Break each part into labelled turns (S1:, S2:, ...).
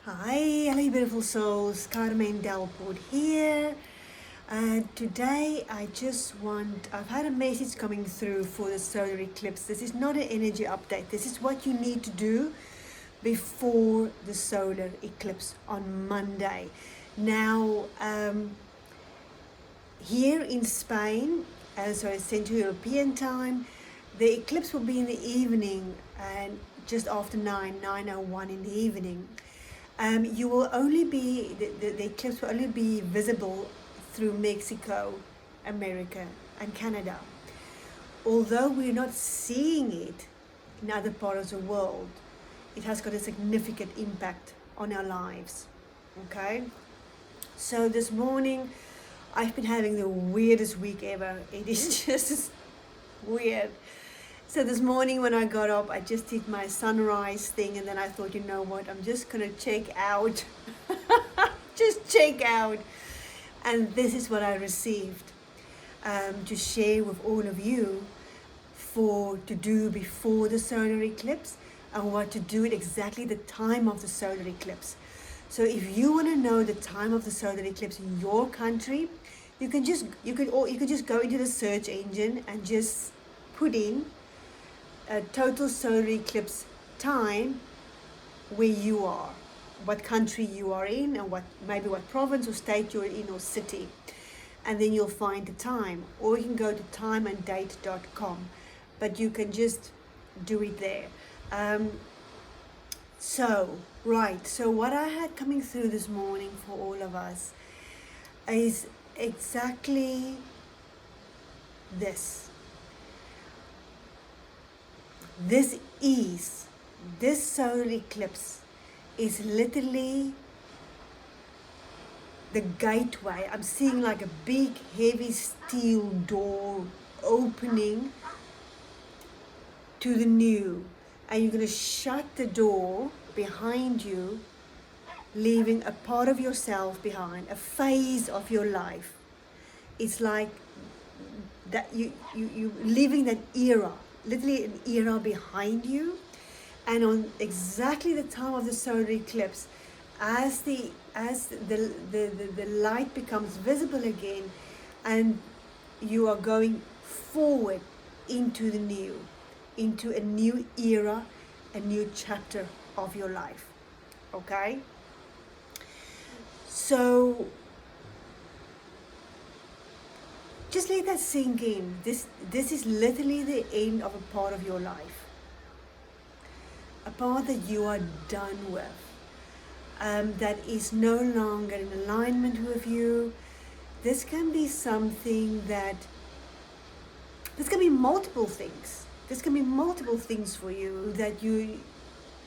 S1: Hi, hello beautiful souls, Carmen Delport here. And today I've had a message coming through for the solar eclipse. This is not an energy update. This is what you need to do before the solar eclipse on Monday. Now, here in Spain, so Central European time, the eclipse will be in the evening and just after 9:01 in the evening. You will only be, the eclipse will only be visible through Mexico, America, and Canada. Although we're not seeing it in other parts of the world, it has got a significant impact on our lives. Okay? So this morning, I've been having the weirdest week ever. It is just weird. So this morning when I got up, I just did my sunrise thing, and then I thought, you know what, I'm just gonna check out. Just check out. And this is what I received to share with all of you to do before the solar eclipse, and what to do at exactly the time of the solar eclipse. So if you want to know the time of the solar eclipse in your country, you can just go into the search engine and just put in a total solar eclipse time where you are, what country you are in, and maybe what province or state you're in or city, and then you'll find the time. Or you can go to timeanddate.com, but you can just do it there. So what I had coming through this morning for all of us is exactly this. This solar eclipse is literally the gateway. I'm seeing like a big heavy steel door opening to the new, and you're going to shut the door behind you, leaving a part of yourself behind, a phase of your life. It's like that you leaving that era, literally an era behind you. And on exactly the time of the solar eclipse, as the light becomes visible again, and you are going forward into the new, into a new era, a new chapter of your life. Okay? So just let that sink in. This is literally the end of a part of your life. A part that you are done with. That is no longer in alignment with you. This can be something this can be multiple things. This can be multiple things for you, that you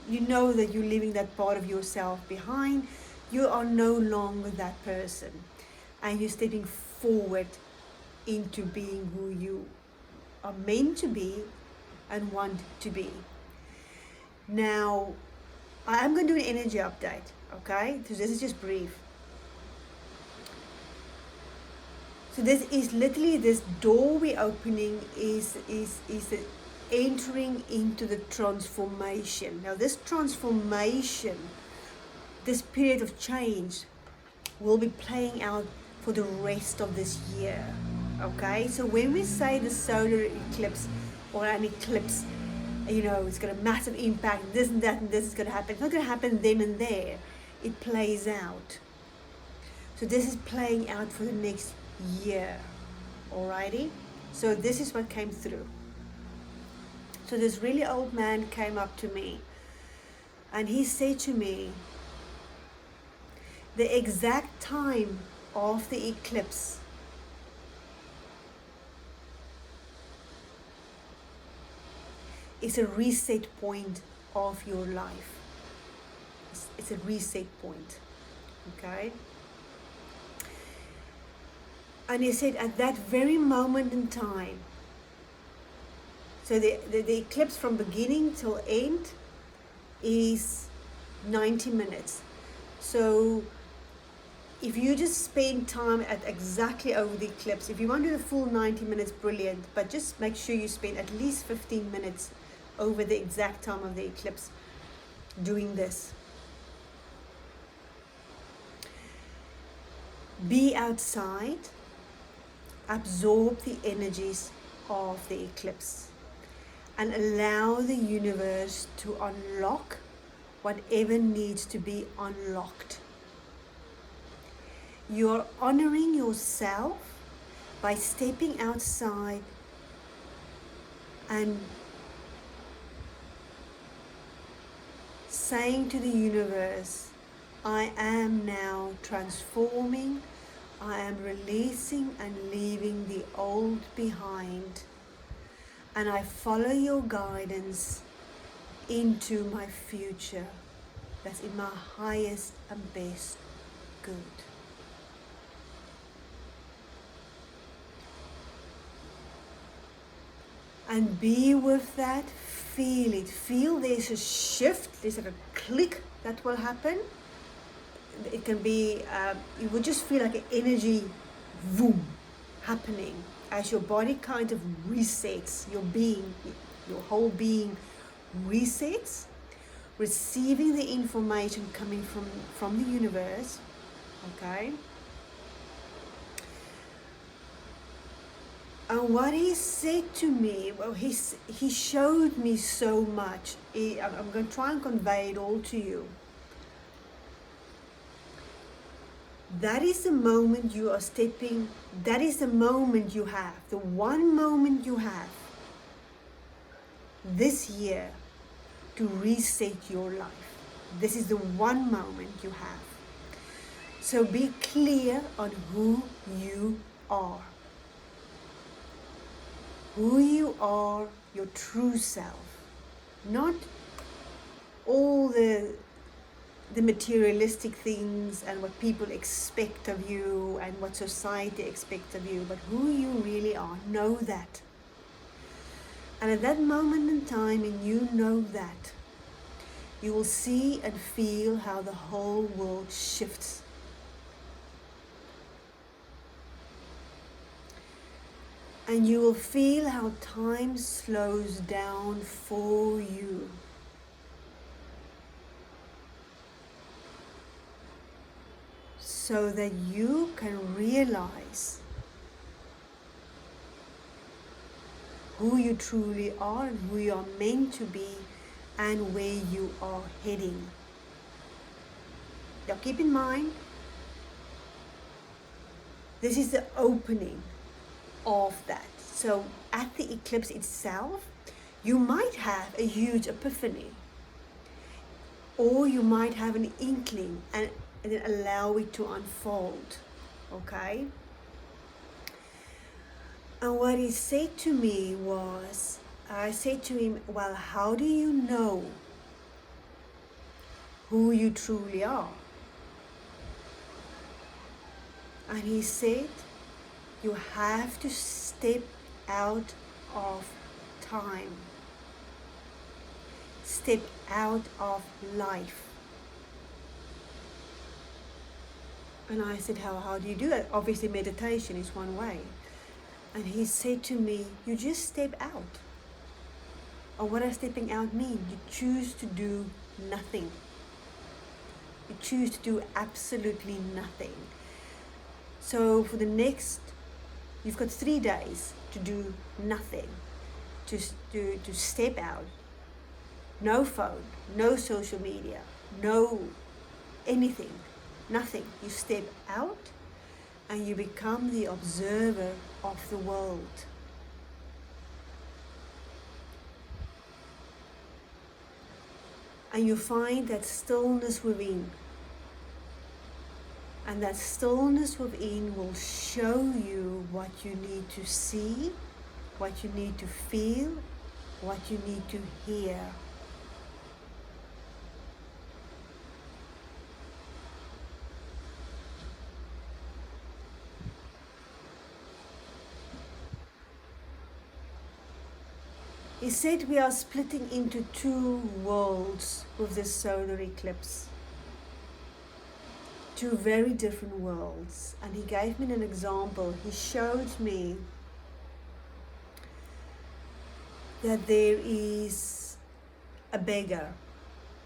S1: know that you're leaving that part of yourself behind. You are no longer that person, and you're stepping forward into being who you are meant to be and want to be. Now, I am going to do an energy update, okay? So this is just brief. So this is literally, this doorway opening is the entering into the transformation. Now this transformation, this period of change, will be playing out for the rest of this year, okay? So when we say the solar eclipse or an eclipse, it's got a massive impact, this and that and this is going to happen. It's not going to happen then and there. It plays out. So this is playing out for the next year. Alrighty? So this is what came through. So this really old man came up to me, and he said to me, the exact time of the eclipse is a reset point of your life. It's a reset point, okay? And he said at that very moment in time, so the eclipse from beginning till end is 90 minutes. So if you just spend time at exactly over the eclipse, if you want to do the full 90 minutes, brilliant, but just make sure you spend at least 15 minutes over the exact time of the eclipse doing this. Be outside, absorb the energies of the eclipse, and allow the universe to unlock whatever needs to be unlocked. You're honoring yourself by stepping outside and saying to the universe, I am now transforming, I am releasing and leaving the old behind, and I follow your guidance into my future that's in my highest and best good. And be with that, feel it. Feel there's a shift, there's like a click that will happen. It can be, you will just feel like an energy boom happening as your body kind of resets, your being, your whole being resets, receiving the information coming from the universe, okay? And what he said to me, well, he showed me so much. I'm going to try and convey it all to you. That is the moment you are stepping, that is the moment you have, the one moment you have this year to reset your life. This is the one moment you have. So be clear on who you are. Who you are, your true self. Not all the materialistic things and what people expect of you and what society expects of you, but who you really are. Know that. And at that moment in time, and you know that, you will see and feel how the whole world shifts. And you will feel how time slows down for you. So that you can realize who you truly are and who you are meant to be and where you are heading. Now keep in mind, this is the opening of that. So at the eclipse itself, you might have a huge epiphany, or you might have an inkling and then allow it to unfold, okay? And what he said to me was, I said to him, well, how do you know who you truly are? And he said, you have to step out of time. Step out of life. And I said, how do you do that? Obviously meditation is one way. And he said to me, you just step out. And what does stepping out mean? You choose to do nothing. You choose to do absolutely nothing. So for the next, you've got 3 days to do nothing, to step out. No phone, no social media, no anything, nothing. You step out and you become the observer of the world. And you find that stillness within. And that stillness within will show you what you need to see, what you need to feel, what you need to hear. He said we are splitting into 2 worlds with this solar eclipse. 2 very different worlds. And he gave me an example. He showed me that there is a beggar,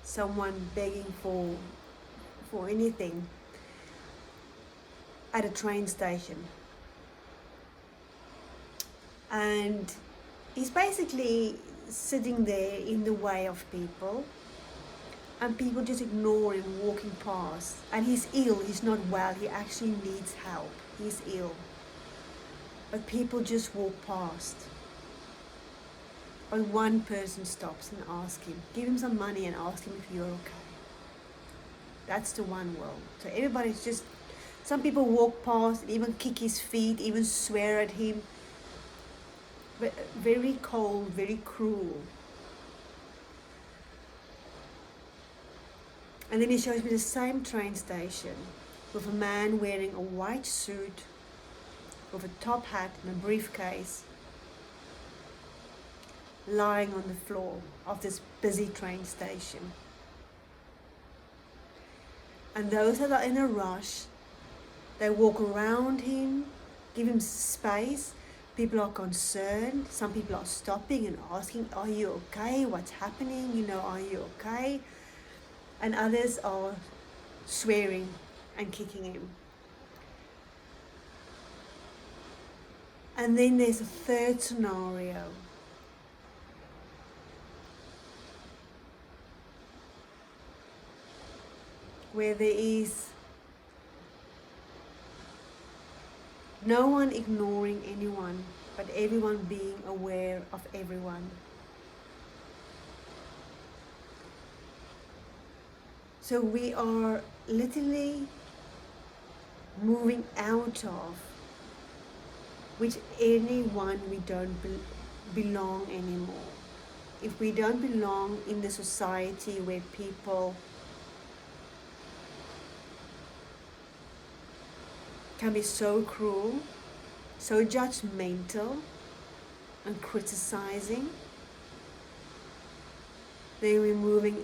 S1: someone begging for anything. at a train station. And he's basically sitting there in the way of people, and people just ignore him walking past. And he's ill, he's not well, he actually needs help. He's ill. But people just walk past. But one person stops and asks him, give him some money and ask him if you're okay. That's the one world. So everybody's just, some people walk past, even kick his feet, even swear at him. But very cold, very cruel. And then he shows me the same train station with a man wearing a white suit, with a top hat and a briefcase, lying on the floor of this busy train station. And those that are in a rush, they walk around him, give him space. People are concerned. Some people are stopping and asking, are you okay? What's happening? You know, are you okay? And others are swearing and kicking him. And then there's a third scenario. Where there is no one ignoring anyone, but everyone being aware of everyone. So we are literally moving out of which anyone we don't belong anymore. If we don't belong in the society where people can be so cruel, so judgmental and criticizing, then we're moving,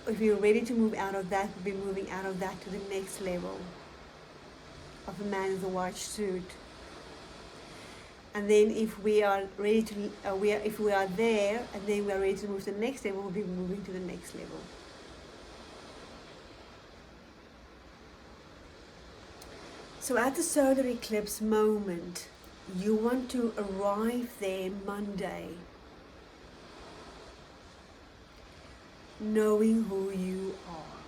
S1: if we're ready to move out of that, we'll be moving out of that to the next level of a man with a white suit. And then if we are ready to, if we are there and then we are ready to move to the next level, we'll be moving to the next level. So at the solar eclipse moment, you want to arrive there Monday, knowing who you are,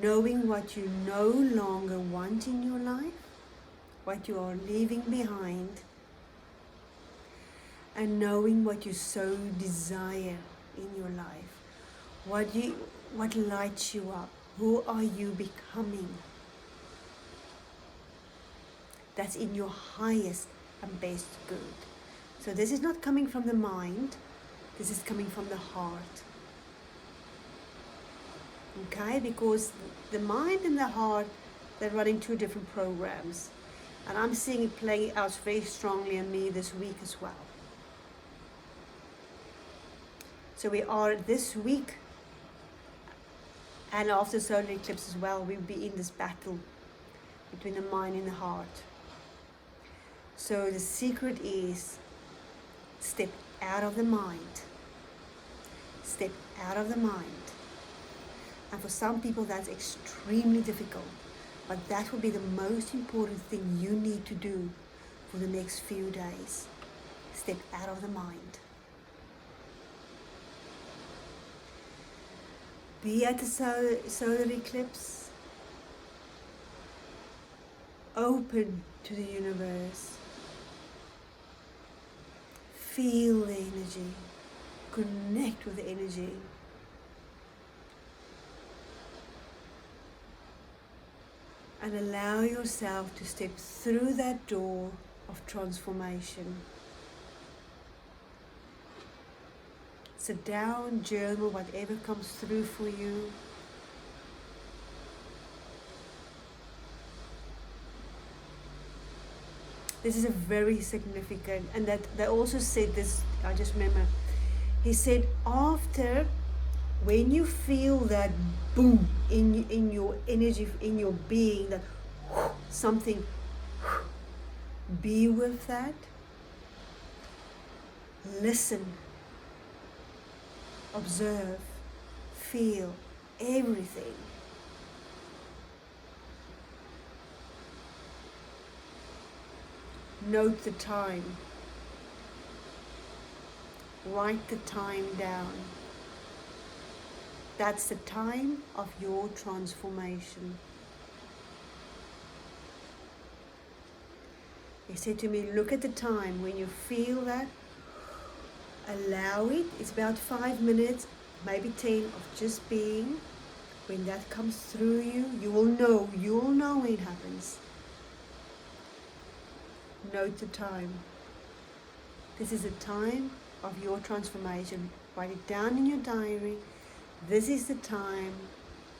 S1: knowing what you no longer want in your life, what you are leaving behind, and knowing what you so desire in your life, what lights you up, who are you becoming. That's in your highest and best good. So this is not coming from the mind, this is coming from the heart. Okay, because the mind and the heart, they're running two different programs. And I'm seeing it playing out very strongly on me this week as well. So we are this week, and after solar eclipse as well, we'll be in this battle between the mind and the heart. So the secret is step out of the mind. Step out of the mind. And for some people that's extremely difficult, but that will be the most important thing you need to do for the next few days. Step out of the mind. Be at the solar eclipse. Open to the universe. Feel the energy. Connect with the energy. And allow yourself to step through that door of transformation. Sit down, journal whatever comes through for you. This is a very significant, and that they also said this, I just remember, he said after, when you feel that boom in your energy, in your being, that something, be with that, listen, observe, feel everything. Note the time. Write the time down. That's the time of your transformation. He said to me, look at the time. When you feel that, allow it. It's about 5 minutes, maybe 10 of just being. When that comes through you, you will know when it happens. Note the time. This is the time of your transformation. Write it down in your diary. This is the time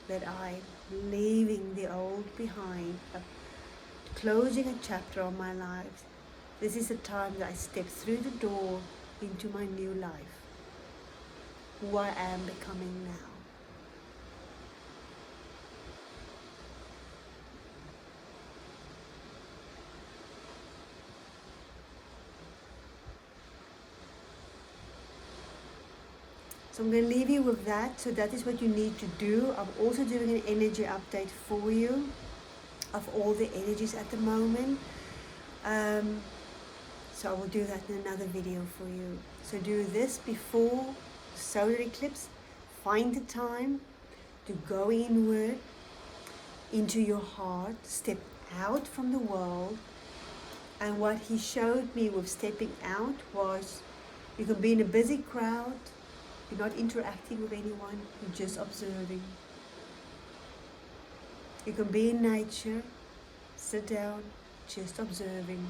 S1: that I'm leaving the old behind, closing a chapter of my life. This is the time that I step through the door into my new life, who I am becoming now. So I'm going to leave you with that. So that is what you need to do. I'm also doing an energy update for you of all the energies at the moment. So I will do that in another video for you. So do this before the solar eclipse. Find the time to go inward into your heart. Step out from the world. And what he showed me with stepping out was you can be in a busy crowd. You're not interacting with anyone. You're just observing. You can be in nature. Sit down, just observing.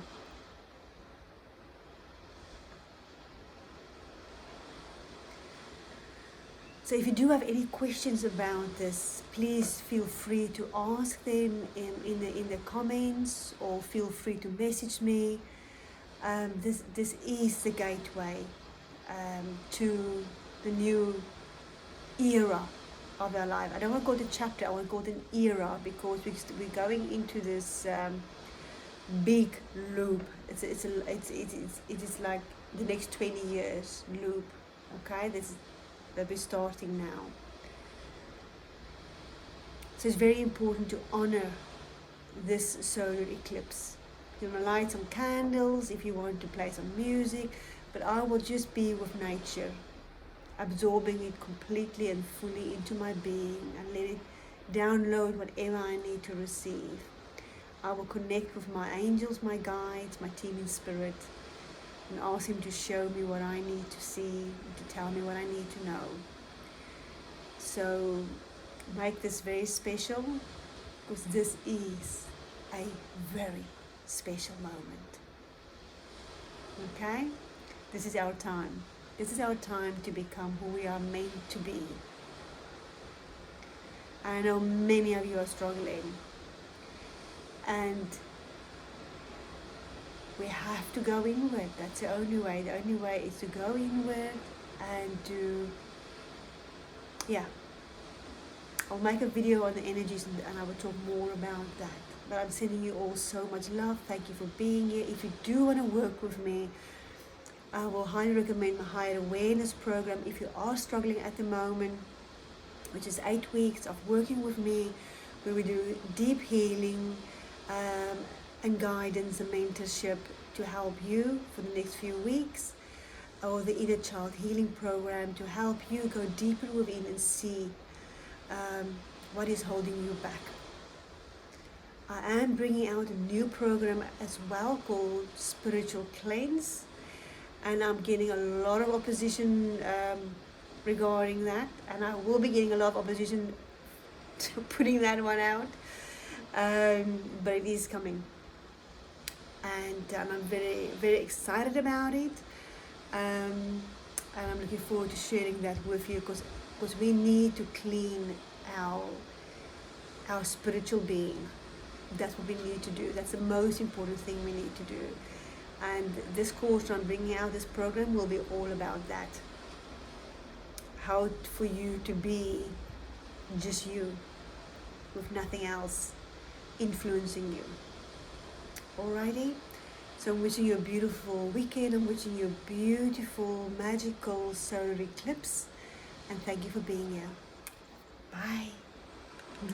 S1: So if you do have any questions about this, please feel free to ask them in the comments, or feel free to message me. This is the gateway to the new era of our life. I don't want to call it a chapter, I want to call it an era, because we're going into this big loop. It is like the next 20 years loop. Okay, that we're starting now. So it's very important to honor this solar eclipse. You want to light some candles if you want to play some music, but I will just be with nature, absorbing it completely and fully into my being, and let it download whatever I need to receive. I will connect with my angels, my guides, my team in spirit, and ask him to show me what I need to see, to tell me what I need to know. So make this very special, because this is a very special moment. Okay? This is our time. This is our time to become who we are meant to be. I know many of you are struggling, and we have to go inward. That's the only way. The only way is to go inward and to, I'll make a video on the energies, and I will talk more about that. But I'm sending you all so much love. Thank you for being here. If you do want to work with me, I will highly recommend my Higher Awareness program if you are struggling at the moment, which is 8 weeks of working with me, where we do deep healing and guidance and mentorship to help you for the next few weeks, or the Inner Child Healing Program to help you go deeper within and see what is holding you back. I am bringing out a new program as well called Spiritual Cleanse, and I'm getting a lot of opposition regarding that, and I will be getting a lot of opposition to putting that one out, but it is coming, and I'm very, very excited about it, and I'm looking forward to sharing that with you, because we need to clean our spiritual being. That's what we need to do. That's the most important thing we need to do. And this course I'm bringing out, this program, will be all about that. How for you to be just you, with nothing else influencing you. Alrighty? So I'm wishing you a beautiful weekend. I'm wishing you a beautiful, magical solar eclipse. And thank you for being here. Bye.